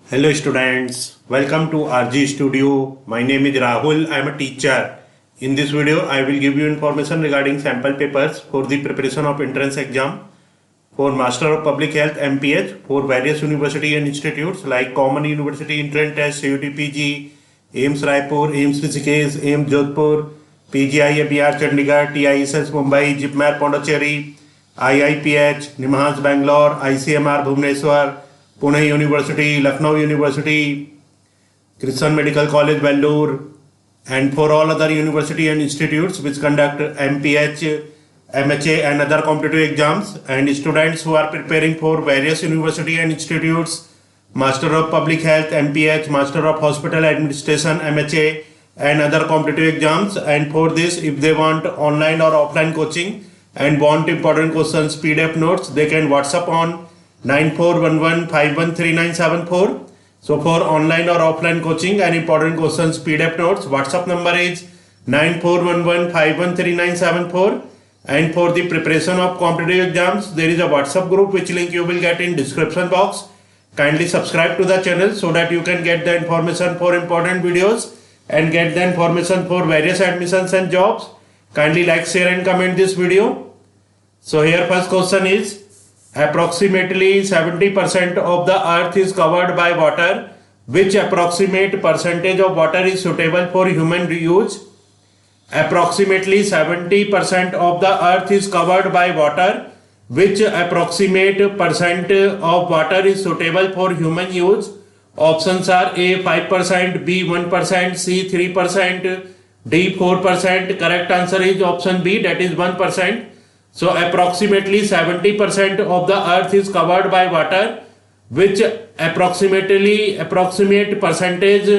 Hello students, welcome to RG Studio. My name is Rahul. I am a teacher. In this video, I will give you information regarding sample papers for the preparation of entrance exam for Master of Public Health MPH for various university and institutes like Common University Entrance Test, CUTPG, AIMS Raipur, AIMS Rishikesh, AIMS Jodhpur, PGI BR Chandigarh, TISS Mumbai, JIPMER Pondicherry, IIPH, NIMHANS Bangalore, ICMR Bhubaneswar, Pune University, Lucknow University, Christian Medical College Bangalore, and for all other university and institutes which conduct MPH, MHA and other competitive exams, and students who are preparing for various university and institutes, Master of Public Health MPH, Master of Hospital Administration MHA and other competitive exams. And for this, if they want online or offline coaching and want important questions PDF notes, they can WhatsApp on 9411513974. So for online or offline coaching and important questions PDF notes, WhatsApp number is 9411513974. And for the preparation of competitive exams, there is a WhatsApp group which link you will get in description box. Kindly subscribe to the channel so that you can get the information for important videos and get the information for various admissions and jobs. Kindly like, share and comment this video. So here first question is, approximately 70% of the earth is covered by water. Which approximate percentage of water is suitable for human use? Approximately 70% of the earth is covered by water. Which approximate percent of water is suitable for human use? Options are A 5%, B 1%, C 3%, D 4%. Correct answer is option B, that is 1%. So approximately 70% of the earth is covered by water, which approximate percentage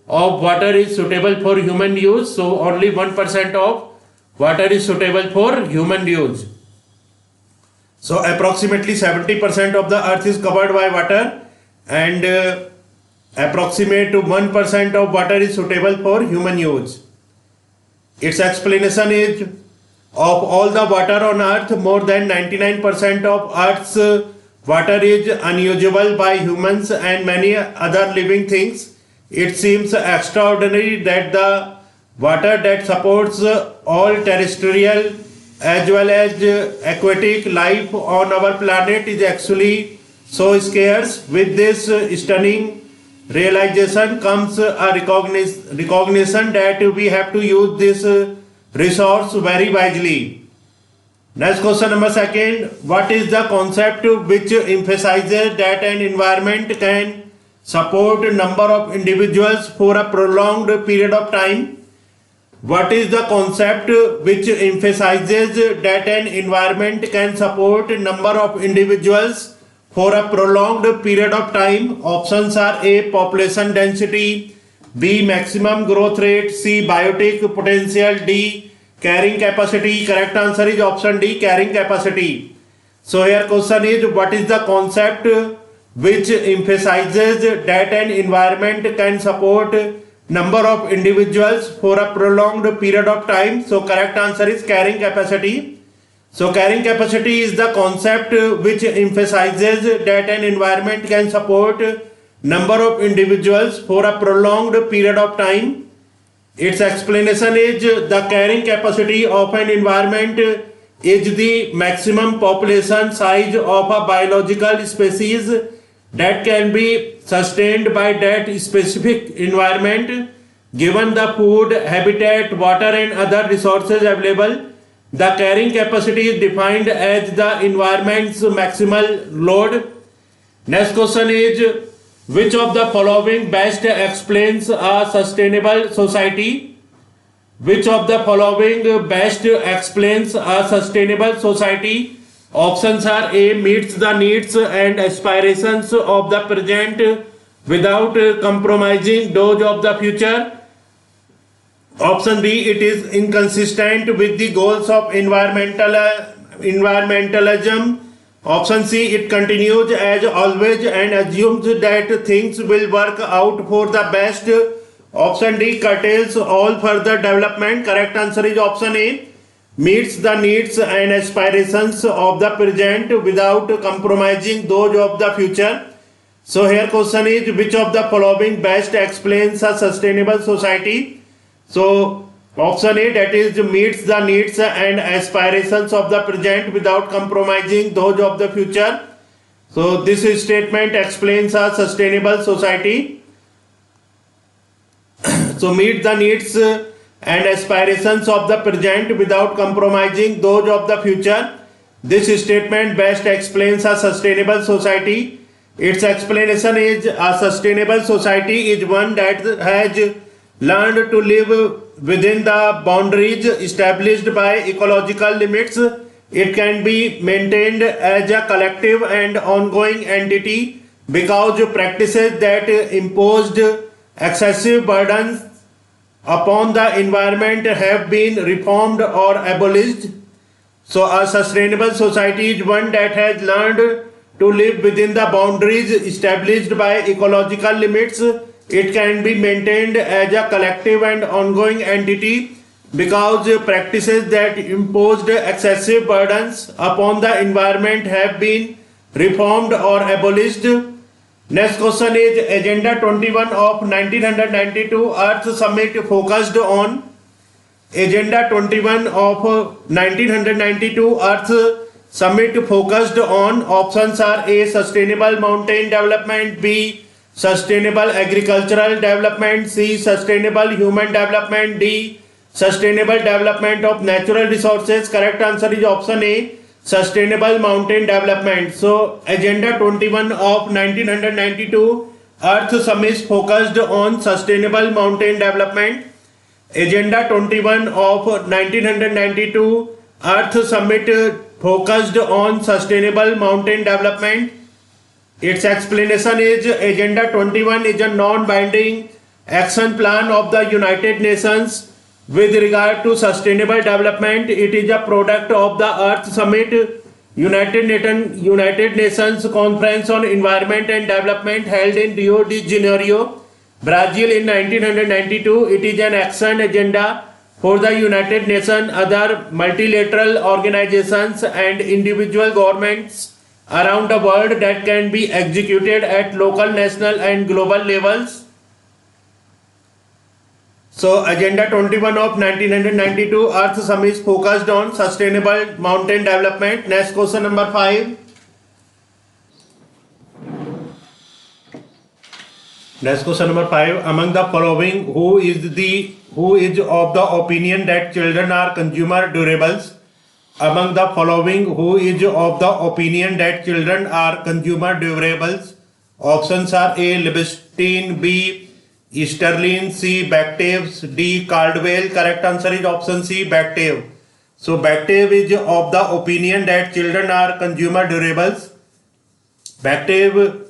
of water is suitable for human use. So only 1% of water is suitable for human use. So approximately 70% of the earth is covered by water and approximate 1% of water is suitable for human use. Its explanation is, of all the water on earth, more than 99% of earth's water is unusable by humans and many other living things. It seems extraordinary that the water that supports all terrestrial as well as aquatic life on our planet is actually so scarce. With this stunning realization comes a recognition that we have to use this resource very wisely. Next question number second, what is the concept which emphasizes that an environment can support a number of individuals for a prolonged period of time? What is the concept which emphasizes that an environment can support a number of individuals for a prolonged period of time? Options are A population density, B maximum growth rate, C biotic potential, D carrying capacity. Correct answer is option D, carrying capacity. So here question is, what is the concept which emphasizes that an environment can support number of individuals for a prolonged period of time? So correct answer is carrying capacity. So carrying capacity is the concept which emphasizes that an environment can support number of individuals for a prolonged period of time. Its explanation is, the carrying capacity of an environment is the maximum population size of a biological species that can be sustained by that specific environment given the food, habitat, water and other resources available. The carrying capacity is defined as the environment's maximal load. Next question is, which of the following best explains a sustainable society? Which of the following best explains a sustainable society? Options are A meets the needs and aspirations of the present without compromising those of the future. Option B, it is inconsistent with the goals of environmentalism. Option C, it continues as always and assumes that things will work out for the best. Option D, curtails all further development. Correct answer is option A, meets the needs and aspirations of the present without compromising those of the future. So here question is, which of the following best explains a sustainable society? So option A, that is meets the needs and aspirations of the present without compromising those of the future. So this statement explains a sustainable society. So meet the needs and aspirations of the present without compromising those of the future. This statement best explains a sustainable society. Its explanation is, a sustainable society is one that has learned to live within the boundaries established by ecological limits. It can be maintained as a collective and ongoing entity because practices that imposed excessive burdens upon the environment have been reformed or abolished. So a sustainable society is one that has learned to live within the boundaries established by ecological limits. It can be maintained as a collective and ongoing entity because practices that imposed excessive burdens upon the environment have been reformed or abolished. Next question is, Agenda 21 of 1992 Earth Summit focused on. Agenda 21 of 1992 Earth Summit focused on. Options are A, sustainable mountain development, B, sustainable agricultural development, C, sustainable human development, D, sustainable development of natural resources. Correct answer is option A, sustainable mountain development. So Agenda 21 of 1992 Earth Summit focused on sustainable mountain development. Agenda 21 of 1992 Earth Summit focused on sustainable mountain development. Its explanation is, Agenda 21 is a non-binding action plan of the United Nations with regard to sustainable development. It is a product of the Earth Summit, United Nations Conference on Environment and Development held in Rio de Janeiro, Brazil in 1992. It is an action agenda for the United Nations, other multilateral organizations and individual governments around the world that can be executed at local, national and global levels. So Agenda 21 of 1992 Earth Summit focused on sustainable mountain development. Next question number 5. Next question number 5. Among the following, who is of the opinion that children are consumer durables? Among the following, who is of the opinion that children are consumer durables? Options are A, Libestein, B, Easterlin, C, Bactave, D, Caldwell. Correct answer is option C, Bactave. So Bactave is of the opinion that children are consumer durables. Bactave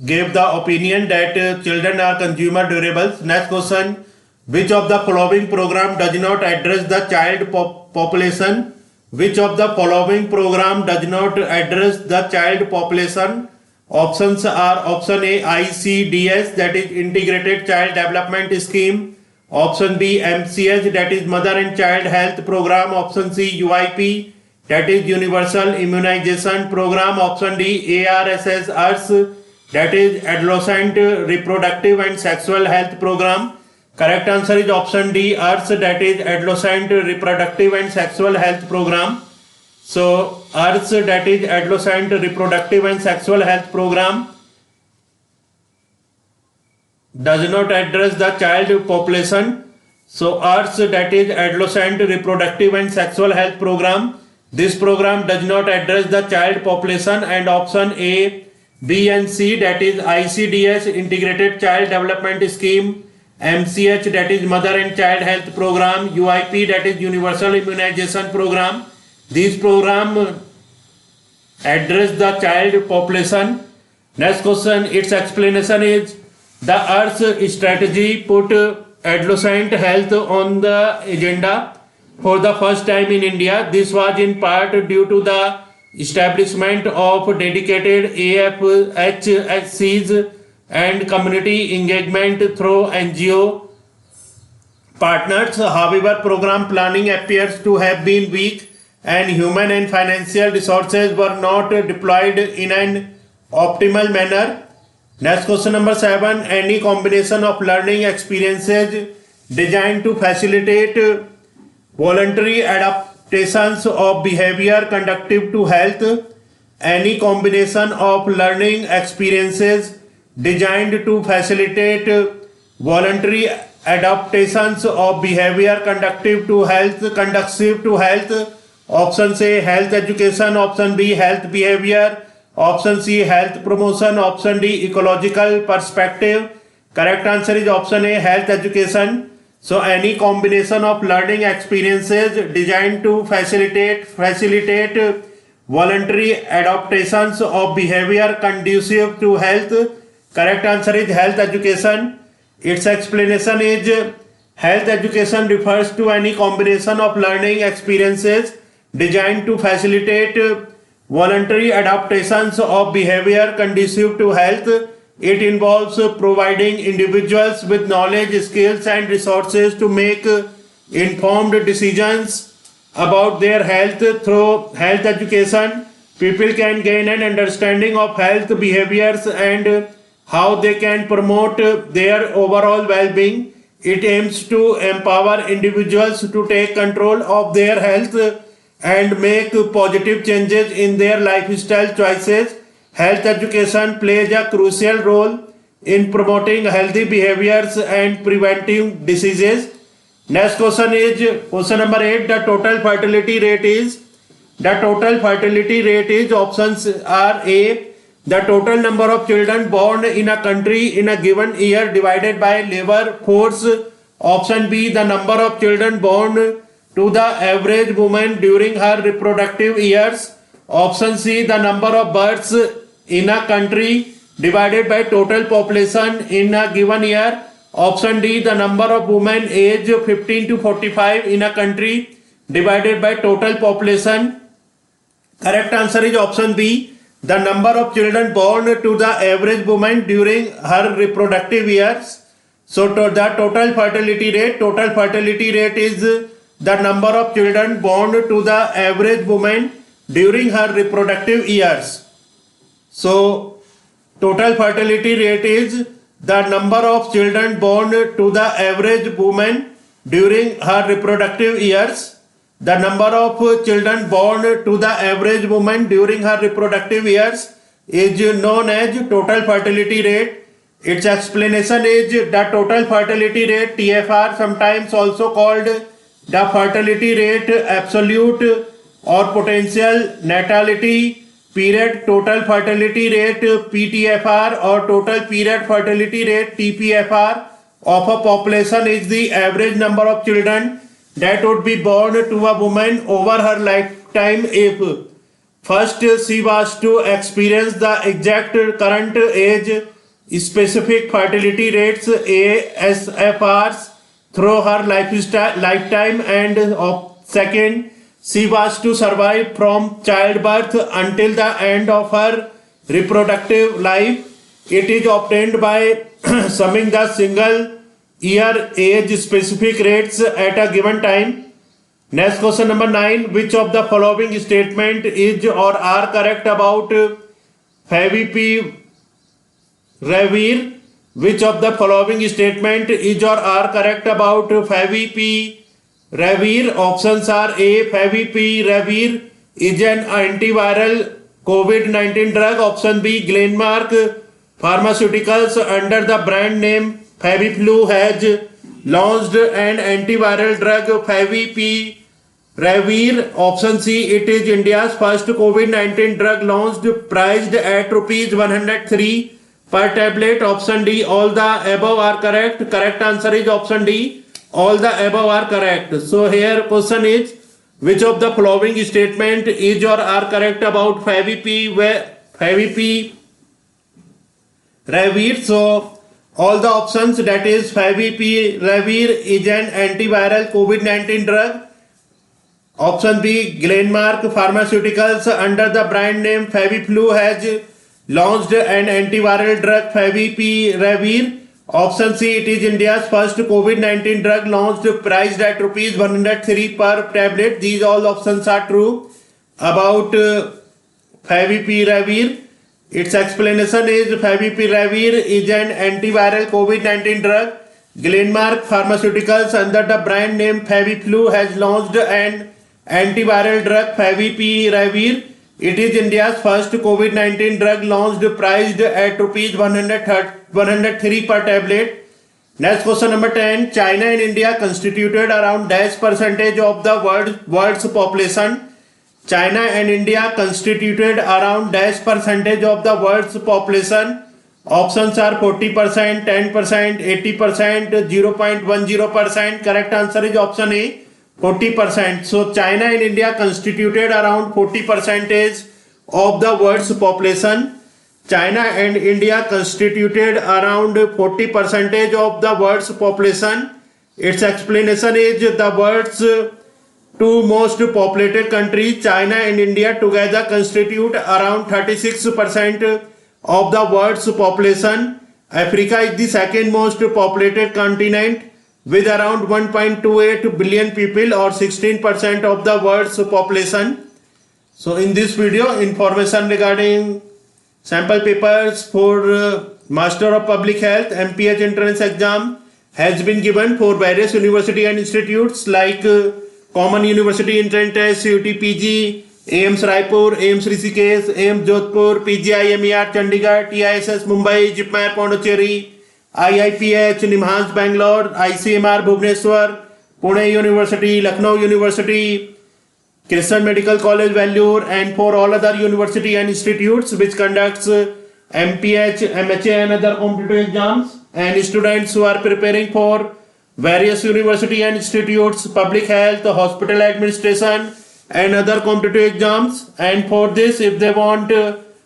gave the opinion that children are consumer durables. Next question. Which of the following program does not address the child population? Which of the following program does not address the child population? Options are option A, ICDS, that is Integrated Child Development Scheme. Option B, MCH, that is Mother and Child Health Program. Option C, UIP, that is Universal Immunization Program. Option D, ARSS, that is Adolescent Reproductive and Sexual Health Program. Correct answer is option D, that is Adolescent Reproductive and Sexual Health Program. So that is Adolescent Reproductive and Sexual Health Program does not address the child population. So that is Adolescent Reproductive and Sexual Health Program. This program does not address the child population. And option A, B and C, that is ICDS, Integrated Child Development Scheme, MCH, that is Mother and Child Health Program, UIP, that is Universal Immunization Program. These programs address the child population. Next question, its explanation is, the Earth's strategy put adolescent health on the agenda for the first time in India. This was in part due to the establishment of dedicated AFHCs and community engagement through NGO partners. However, program planning appears to have been weak and human and financial resources were not deployed in an optimal manner. Next question number 7. Any combination of learning experiences designed to facilitate voluntary adaptations of behavior conducive to health. Any combination of learning experiences designed to facilitate voluntary adaptations of behavior conducive to health. Option A health education, option B health behavior, option C health promotion, option D ecological perspective. Correct answer is option A health education. So any combination of learning experiences designed to facilitate voluntary adaptations of behavior conducive to health. Correct answer is health education. Its explanation is health education refers to any combination of learning experiences designed to facilitate voluntary adaptations of behavior conducive to health. It involves providing individuals with knowledge, skills, and resources to make informed decisions about their health. Through health education, people can gain an understanding of health behaviors and how they can promote their overall well-being. It aims to empower individuals to take control of their health and make positive changes in their lifestyle choices. Health education plays a crucial role in promoting healthy behaviors and preventing diseases. Next question is question number 8. The total fertility rate is options are A. The total number of children born in a country in a given year divided by labor force. Option B. The number of children born to the average woman during her reproductive years. Option C. The number of births in a country divided by total population in a given year. Option D. The number of women aged 15 to 45 in a country divided by total population. Correct answer is option B. The number of children born to the average woman during her reproductive years. So the total fertility rate is the number of children born to the average woman during her reproductive years. So total fertility rate is the number of children born to the average woman during her reproductive years. The number of children born to the average woman during her reproductive years is known as total fertility rate. Its explanation is the total fertility rate, TFR, sometimes also called the fertility rate absolute or potential natality period, total fertility rate PTFR or total period fertility rate TPFR of a population is the average number of children that would be born to a woman over her lifetime if first she was to experience the exact current age specific fertility rates ASFRs through her lifetime, and second she was to survive from childbirth until the end of her reproductive life. It is obtained by summing the single year age specific rates at a given time. Next question number 9. Which of the following statement is or are correct about Favipiravir? Which of the following statement is or are correct about Favipiravir? Options are A. Favipiravir is an antiviral COVID-19 drug. Option B. Glenmark Pharmaceuticals under the brand name Faviplu has launched an antiviral drug Favipiravir. Option C. It is India's first COVID-19 drug launched priced at ₹103 per tablet. Option D. All the above are correct. Correct answer is option D. All the above are correct. So here question is which of the following statement is or are correct about Favipiravir? So all the options, that is Favipiravir is an antiviral COVID-19 drug. Option B. Glenmark Pharmaceuticals under the brand name Faviplu has launched an antiviral drug Favipiravir. Option C. It is India's first COVID-19 drug launched priced at ₹103 per tablet. These all options are true about Favipiravir. Its explanation is favipiravir is an antiviral COVID-19 drug. Glenmark Pharmaceuticals under the brand name Faviflu has launched an antiviral drug favipiravir. It is India's first COVID-19 drug launched priced at rupees 103 per tablet. Next question number 10. China and India constituted around dash percentage of the world's population. China and India constituted around dash percentage of the world's population. Options are 40%, 10%, 80%, 0.10%. Correct answer is option A, 40%. So China and India constituted around 40% of the world's population. China and India constituted around 40% of the world's population. Its explanation is the world's two most populated countries, China and India, together constitute around 36% of the world's population. Africa is the second most populated continent with around 1.28 billion people or 16% of the world's population. So in this video, information regarding sample papers for Master of Public Health MPH entrance exam has been given for various university and institutes like Common University Entrance Test, CUT PG, AIMS Raipur, AIMS Rishikesh, AIMS Jodhpur, PGI MER Chandigarh, TISS Mumbai, JIPMER Pondicherry, IIPH Nimhans Bangalore, ICMR Bhubaneswar, Pune University, Lucknow University, Christian Medical College Vellore, and for all other university and institutes which conducts MPH, MHA and other competitive exams, and students who are preparing for various university and institutes, public health, hospital administration and other competitive exams. And for this, if they want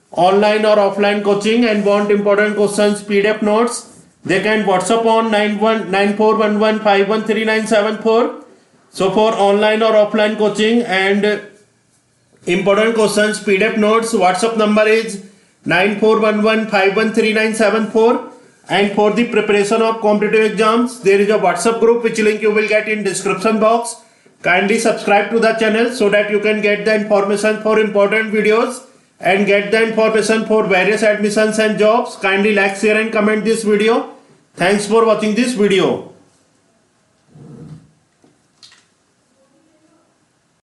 online or offline coaching and want important questions, PDF notes, they can WhatsApp on 9411513974. So for online or offline coaching and important questions, PDF notes, WhatsApp number is 9411513974. And for the preparation of competitive exams, there is a WhatsApp group which link you will get in description box. Kindly subscribe to the channel so that you can get the information for important videos and get the information for various admissions and jobs. Kindly like, share and comment this video. Thanks for watching this video.